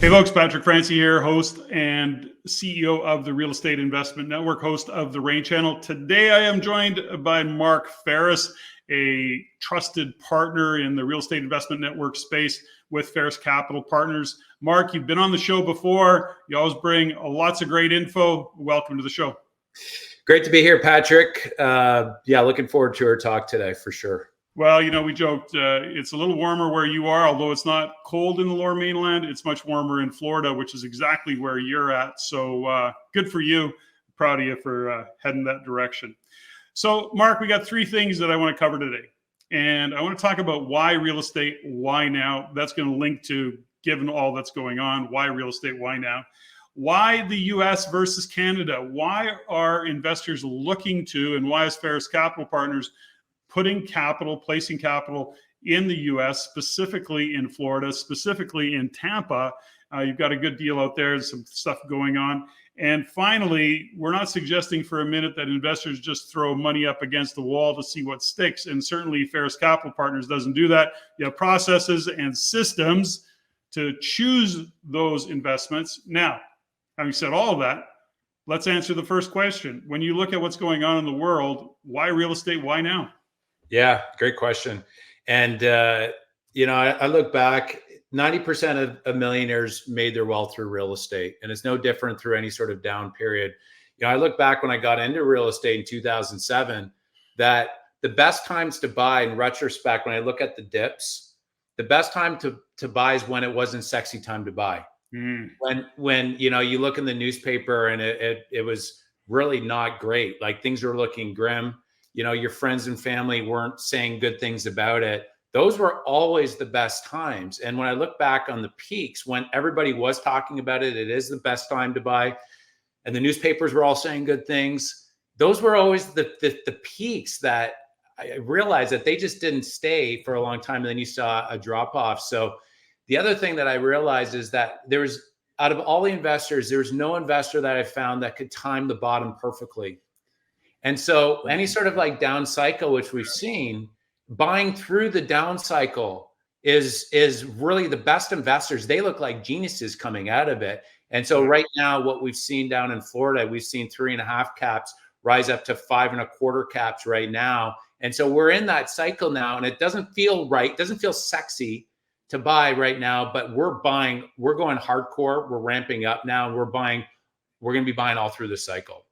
Hey folks, Patrick Francie here, host and CEO of the Real Estate Investment Network, host of the Rain Channel. Today I am joined by Mark Ferris, a trusted partner in the Real Estate Investment Network space with Ferris Capital Partners. Mark, you've been on the show before. You always bring lots of great info. Welcome to the show. Great to be here, Patrick. Looking forward to our talk today for sure. Well, we joked it's a little warmer where you are, although it's not cold in the Lower Mainland. It's much warmer in Florida, which is exactly where you're at. So good for you. Proud of you for heading that direction. So, Mark, we got three things that I want to cover today. And I want to talk about why real estate, why now. That's going to link to, given all that's going on, why real estate, why now. Why the US versus Canada? Why are investors looking to, and why is Ferris Capital Partners placing capital in the US, specifically in Florida, specifically in Tampa? You've got a good deal out there, some stuff going on. And finally, we're not suggesting for a minute that investors just throw money up against the wall to see what sticks. And certainly Ferris Capital Partners doesn't do that. You have processes and systems to choose those investments. Now, having said all of that, let's answer the first question. When you look at what's going on in the world, why real estate? Why now? Yeah, great question. And, I look back, 90% of millionaires made their wealth through real estate, and it's no different through any sort of down period. I look back when I got into real estate in 2007, that the best times to buy in retrospect, when I look at the dips, the best time to buy is when it wasn't sexy time to buy. When you look in the newspaper and it was really not great, like things were looking grim, your friends and family weren't saying good things about it. Those were always the best times. And when I look back on the peaks, when everybody was talking about it, it is the best time to buy, and the newspapers were all saying good things, those were always the peaks that I realized that they just didn't stay for a long time. And then you saw a drop off. So the other thing that I realized is that out of all the investors, there's no investor that I found that could time the bottom perfectly. And so any sort of like down cycle, which we've seen, buying through the down cycle is really the best investors. They look like geniuses coming out of it. And so right now, what we've seen down in Florida, we've seen 3.5 caps rise up to 5.25 caps right now. And so we're in that cycle now, and it doesn't feel right. It doesn't feel sexy to buy right now, but we're going hardcore. We're ramping up now, and we're going to be buying all through the cycle.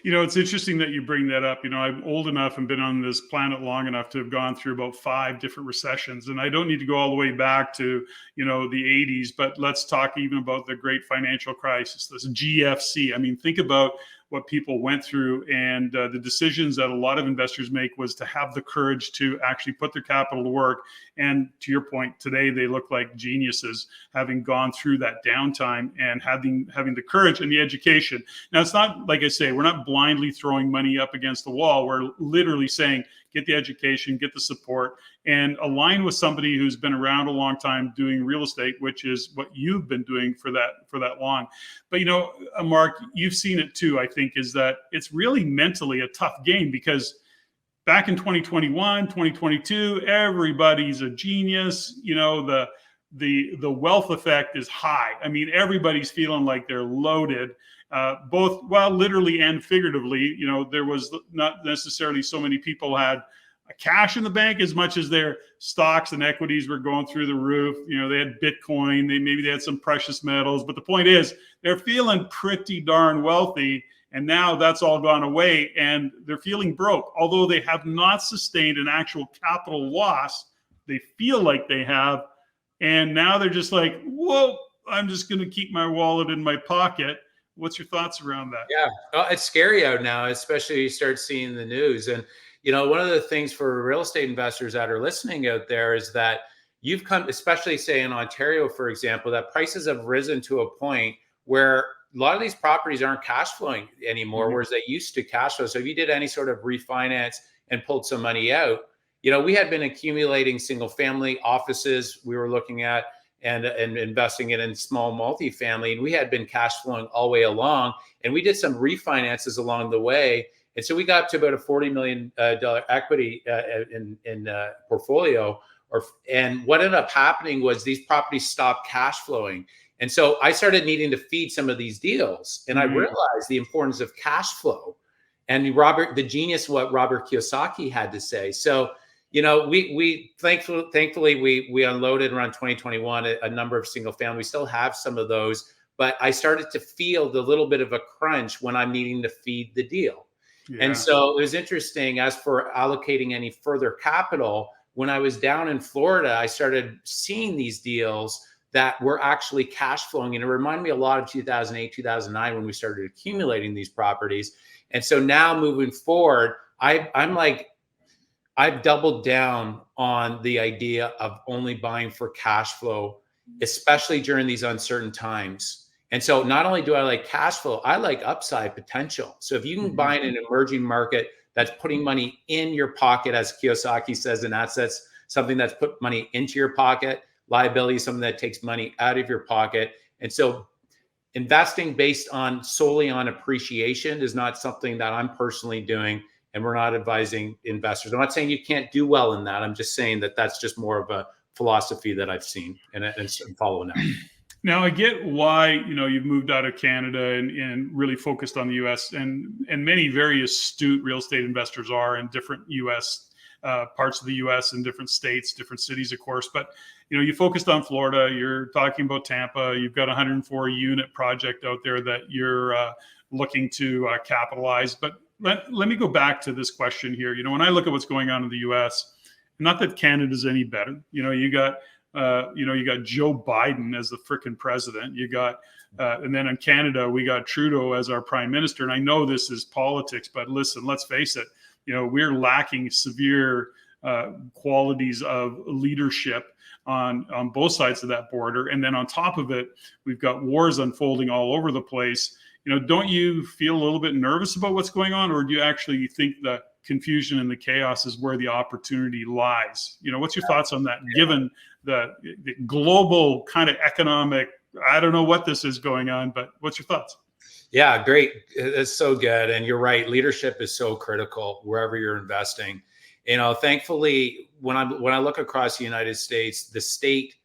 It's interesting that you bring that up. I'm old enough and been on this planet long enough to have gone through about 5 different recessions. And I don't need to go all the way back to, the 80s, but let's talk even about the great financial crisis, this GFC. I mean, think about what people went through, and the decisions that a lot of investors make was to have the courage to actually put their capital to work. And to your point, today they look like geniuses, having gone through that downtime and having the courage and the education. Now, it's not, like I say, we're not blindly throwing money up against the wall. We're literally saying, get the education, get the support, and align with somebody who's been around a long time doing real estate, which is what you've been doing for that long. But Mark, you've seen it too, I think, is that it's really mentally a tough game, because back in 2021, 2022, everybody's a genius. The wealth effect is high. I mean, everybody's feeling like they're loaded. Both, well, literally and figuratively. There was not necessarily so many people had cash in the bank as much as their stocks and equities were going through the roof. They had Bitcoin, maybe they had some precious metals, but the point is they're feeling pretty darn wealthy. And now that's all gone away, and they're feeling broke. Although they have not sustained an actual capital loss, they feel like they have. And now they're just like, whoa, I'm just going to keep my wallet in my pocket. What's your thoughts around that? Yeah, it's scary out now, especially you start seeing the news. And, one of the things for real estate investors that are listening out there is that you've come, especially say in Ontario, for example, that prices have risen to a point where a lot of these properties aren't cash flowing anymore, whereas they used to cash flow. So if you did any sort of refinance and pulled some money out, we had been accumulating single family offices we were looking at and investing it in small multifamily. And we had been cash flowing all the way along. And we did some refinances along the way. And so we got up to about a $40 million equity in portfolio. And what ended up happening was these properties stopped cash flowing. And so I started needing to feed some of these deals. And I Mhm. realized the importance of cash flow and the genius, what Robert Kiyosaki had to say. So, we thankfully we unloaded around 2021 a number of single family. We still have some of those, but I started to feel the little bit of a crunch when I'm needing to feed the deal. And Yeah. so it was interesting as for allocating any further capital. When I was down in Florida, I started seeing these deals that were actually cash flowing. And it reminded me a lot of 2008, 2009 when we started accumulating these properties. And so now moving forward, I'm like, I've doubled down on the idea of only buying for cash flow, especially during these uncertain times. And so not only do I like cash flow, I like upside potential. So if you can buy in an emerging market that's putting money in your pocket, as Kiyosaki says in Assets, something that's put money into your pocket, liability, something that takes money out of your pocket. And so investing based on solely on appreciation is not something that I'm personally doing, and we're not advising investors. I'm not saying you can't do well in that. I'm just saying that that's just more of a philosophy that I've seen and following out. Now I get why you've moved out of Canada and really focused on the U.S. and many very astute real estate investors are in different U.S. Parts of the U.S. and different states, different cities, of course. But you focused on Florida. You're talking about Tampa. You've got a 104 unit project out there that you're looking to capitalize. But let me go back to this question here. When I look at what's going on in the U.S., not that Canada's any better. You got Joe Biden as the frickin' president. You got, and then in Canada, we got Trudeau as our prime minister. And I know this is politics, but listen, let's face it. We're lacking severe qualities of leadership on both sides of that border. And then on top of it, we've got wars unfolding all over the place. Don't you feel a little bit nervous about what's going on, or do you actually think the confusion and the chaos is where the opportunity lies? What's your thoughts on that, given the global kind of economic, I don't know what this is going on, but what's your thoughts? Yeah, great. It's so good. And you're right. Leadership is so critical wherever you're investing. Thankfully, when I look across the United States, the state,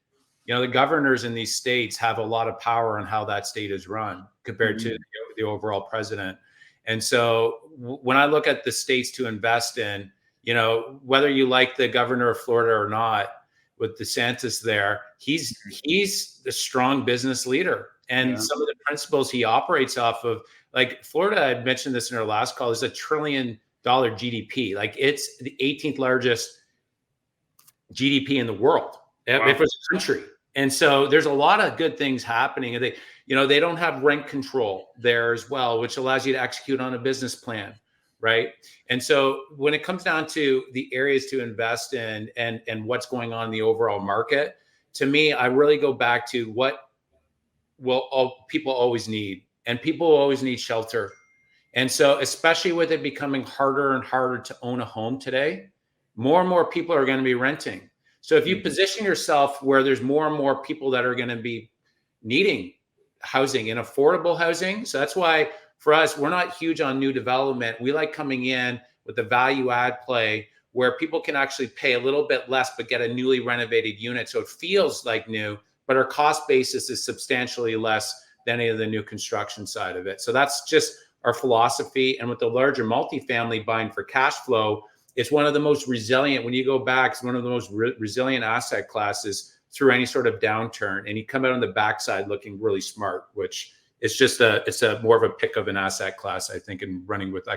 the governors in these states have a lot of power on how that state is run compared to the overall president. And so when I look at the states to invest in, whether you like the governor of Florida or not, with DeSantis there, he's a strong business leader. And some of the principles he operates off of, like Florida, I mentioned this in our last call, is $1 trillion GDP. Like it's the 18th largest GDP in the world. Wow. If it's a country. And so there's a lot of good things happening. And they don't have rent control there as well, which allows you to execute on a business plan. Right. And so when it comes down to the areas to invest in and what's going on in the overall market, to me, I really go back to what people always need. And people always need shelter. And so especially with it becoming harder and harder to own a home today, more and more people are going to be renting. So if you position yourself where there's more and more people that are going to be needing housing and affordable housing. So that's why for us, we're not huge on new development. We like coming in with a value add play where people can actually pay a little bit less, but get a newly renovated unit. So it feels like new, but our cost basis is substantially less than any of the new construction side of it. So that's just our philosophy. And with the larger multifamily buying for cash flow, it's one of the most resilient, when you go back, it's one of the most resilient asset classes through any sort of downturn. And you come out on the backside looking really smart, which is just it's a more of a pick of an asset class, I think, in running with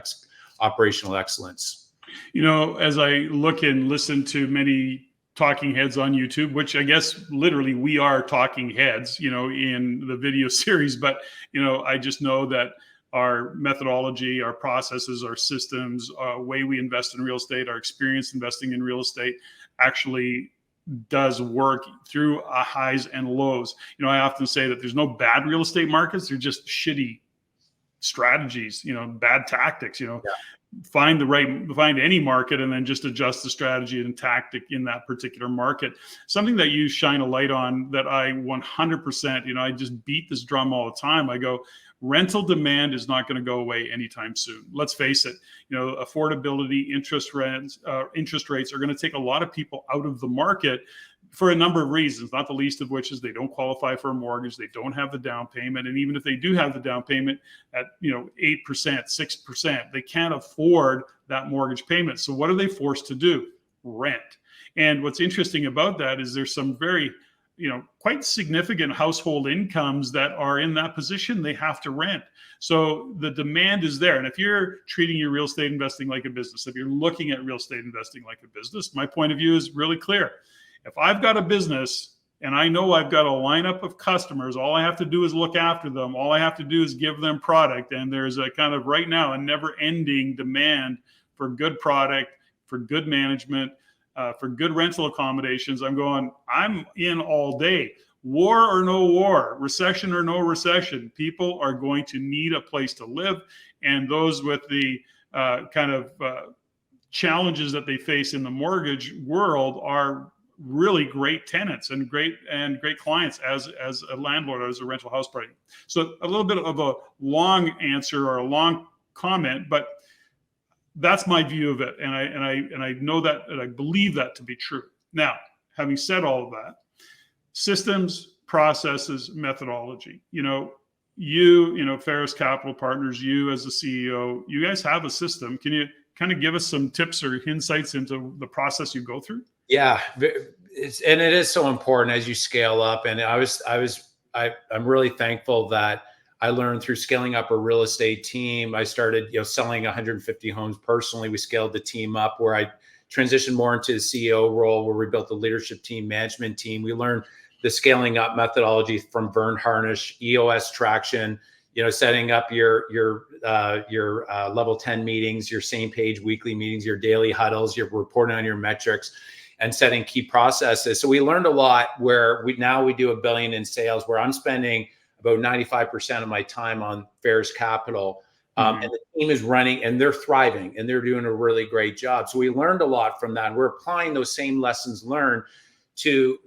operational excellence. As I look and listen to many talking heads on YouTube, which I guess literally we are talking heads, in the video series, but, I just know that our methodology, our processes, our systems, way we invest in real estate, our experience investing in real estate actually does work through highs and lows. I often say that there's no bad real estate markets. They're just shitty strategies, bad tactics, find any market and then just adjust the strategy and tactic in that particular market. Something that you shine a light on that I 100%, I just beat this drum all the time. I go, rental demand is not going to go away anytime soon. Let's face it, affordability, interest rates are going to take a lot of people out of the market for a number of reasons, not the least of which is they don't qualify for a mortgage, they don't have the down payment, and even if they do have the down payment at 8%, 6%, they can't afford that mortgage payment. So what are they forced to do? Rent. And what's interesting about that is there's some very quite significant household incomes that are in that position. They have to rent. So the demand is there. And if you're treating your real estate investing like a business, if you're looking at real estate investing like a business, my point of view is really clear. If I've got a business and I know I've got a lineup of customers, all I have to do is look after them. All I have to do is give them product. And there's a kind of right now a never ending demand for good product, for good management, for good rental accommodations. I'm in all day. War or no war, recession or no recession, people are going to need a place to live. And those with the challenges that they face in the mortgage world are really great tenants and great clients as a landlord or as a rental house property. So a little bit of a long answer or a long comment, but that's my view of it, and I know that, and I believe that to be true. Now, having said all of that, systems, processes, methodology. Ferris Capital Partners, you as the CEO, you guys have a system. Can you kind of give us some tips or insights into the process you go through? Yeah, it is so important as you scale up. And I'm really thankful that I learned through scaling up a real estate team. I started, selling 150 homes personally. We scaled the team up where I transitioned more into the CEO role, where we built the leadership team, management team. We learned the scaling up methodology from Vern Harnish, EOS traction, setting up your level 10 meetings, your same page weekly meetings, your daily huddles, your reporting on your metrics, and setting key processes. So we learned a lot where we do $1 billion in sales, where I'm spending about 95% of my time on Ferris Capital. And the team is running and they're thriving and they're doing a really great job. So we learned a lot from that. We're applying those same lessons learned to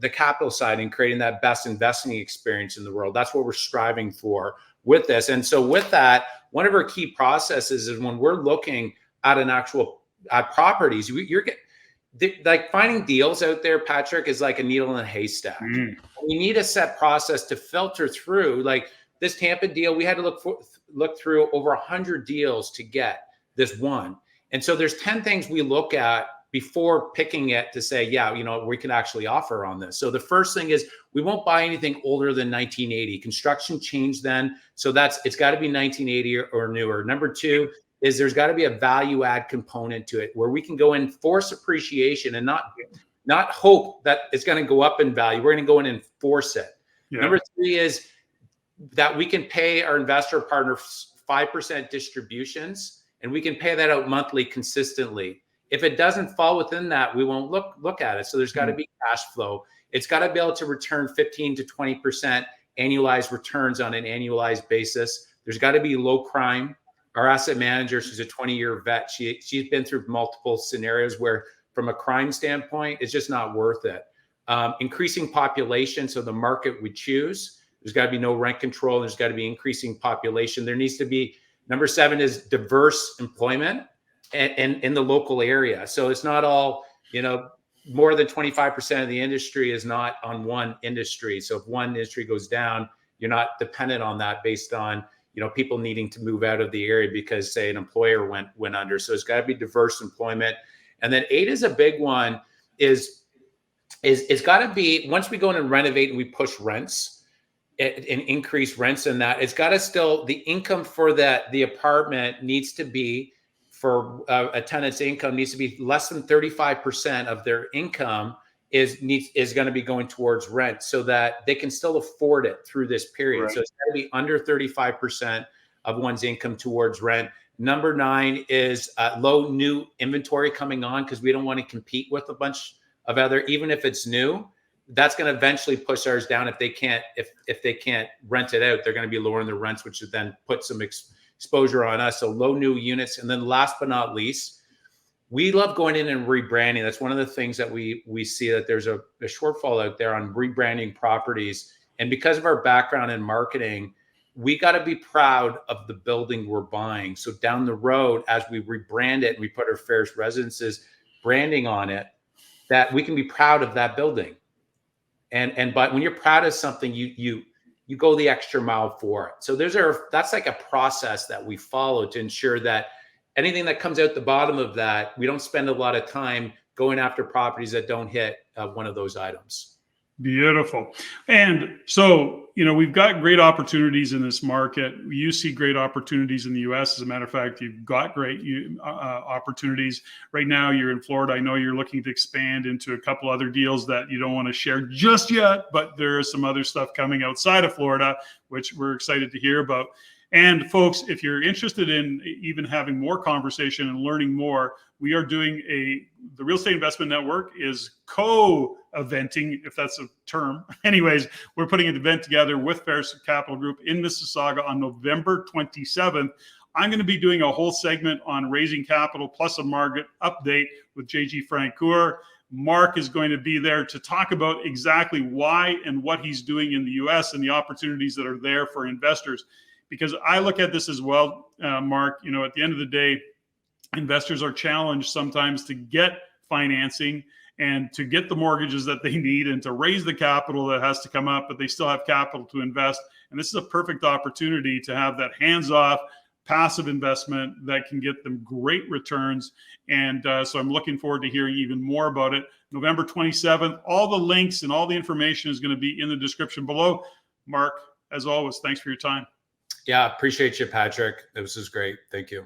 the capital side and creating that best investing experience in the world. That's what we're striving for with this. And so with that, one of our key processes is when we're looking at at properties, like finding deals out there, Patrick, is like a needle in a haystack. We need a set process to filter through. Like this Tampa deal, we had to look through over 100 deals to get this one. And so there's 10 things we look at before picking it to say, we can actually offer on this. So the first thing is we won't buy anything older than 1980. Construction changed then. So it's got to be 1980 or newer. Number two is there's got to be a value add component to it where we can go and force appreciation and not hope that it's going to go up in value. We're going to go in and force it. Yeah. Number three is that we can pay our investor partners 5% distributions, and we can pay that out monthly consistently. If it doesn't fall within that, we won't look at it. So there's got to be cash flow. It's got to be able to return 15 to 20% annualized returns on an annualized basis. There's got to be low crime. Our asset manager, she's a 20-year vet. She's been through multiple scenarios where from a crime standpoint, it's just not worth it. Increasing population, so the market we choose. There's got to be no rent control. There's got to be increasing population. There needs to be, number 7 is diverse employment and in the local area. So it's not all, more than 25% of the industry is not on one industry. So if one industry goes down, you're not dependent on that based on, people needing to move out of the area because, say, an employer went under. So it's got to be diverse employment. And then 8 is a big one. Is it's got to be, once we go in and renovate and we push rents and increase rents in that, it's got to still, the income for the apartment needs to be, for a tenant's income needs to be less than 35% of their income is going to be going towards rent so that they can still afford it through this period. Right. So it's got to be under 35% of one's income towards rent. Number 9 is low new inventory coming on, because we don't want to compete with a bunch of other, even if it's new, that's going to eventually push ours down. If they can't rent it out, they're going to be lowering the rents, which would then put some exposure on us. So low new units. And then last but not least, we love going in and rebranding. That's one of the things that we see, that there's a shortfall out there on rebranding properties. And because of our background in marketing, we got to be proud of the building we're buying. So down the road, as we rebrand it and we put our Ferris Residences branding on it, that we can be proud of that building. And but when you're proud of something, you go the extra mile for it. So that's like a process that we follow to ensure that anything that comes out the bottom of that, we don't spend a lot of time going after properties that don't hit one of those items. Beautiful. And so, we've got great opportunities in this market. You see great opportunities in the US. As a matter of fact, you've got great opportunities. Right now, you're in Florida. I know you're looking to expand into a couple other deals that you don't want to share just yet, but there is some other stuff coming outside of Florida, which we're excited to hear about. And folks, if you're interested in even having more conversation and learning more, we are doing the Real Estate Investment Network is co-eventing, if that's a term. Anyways, we're putting an event together with Ferris Capital Group in Mississauga on November 27th. I'm going to be doing a whole segment on raising capital plus a market update with JG Francoeur. Mark is going to be there to talk about exactly why and what he's doing in the US and the opportunities that are there for investors. Because I look at this as well, Mark, at the end of the day, investors are challenged sometimes to get financing and to get the mortgages that they need and to raise the capital that has to come up, but they still have capital to invest. And this is a perfect opportunity to have that hands-off passive investment that can get them great returns. And so I'm looking forward to hearing even more about it. November 27th, all the links and all the information is going to be in the description below. Mark, as always, thanks for your time. Yeah, appreciate you, Patrick. This is great. Thank you.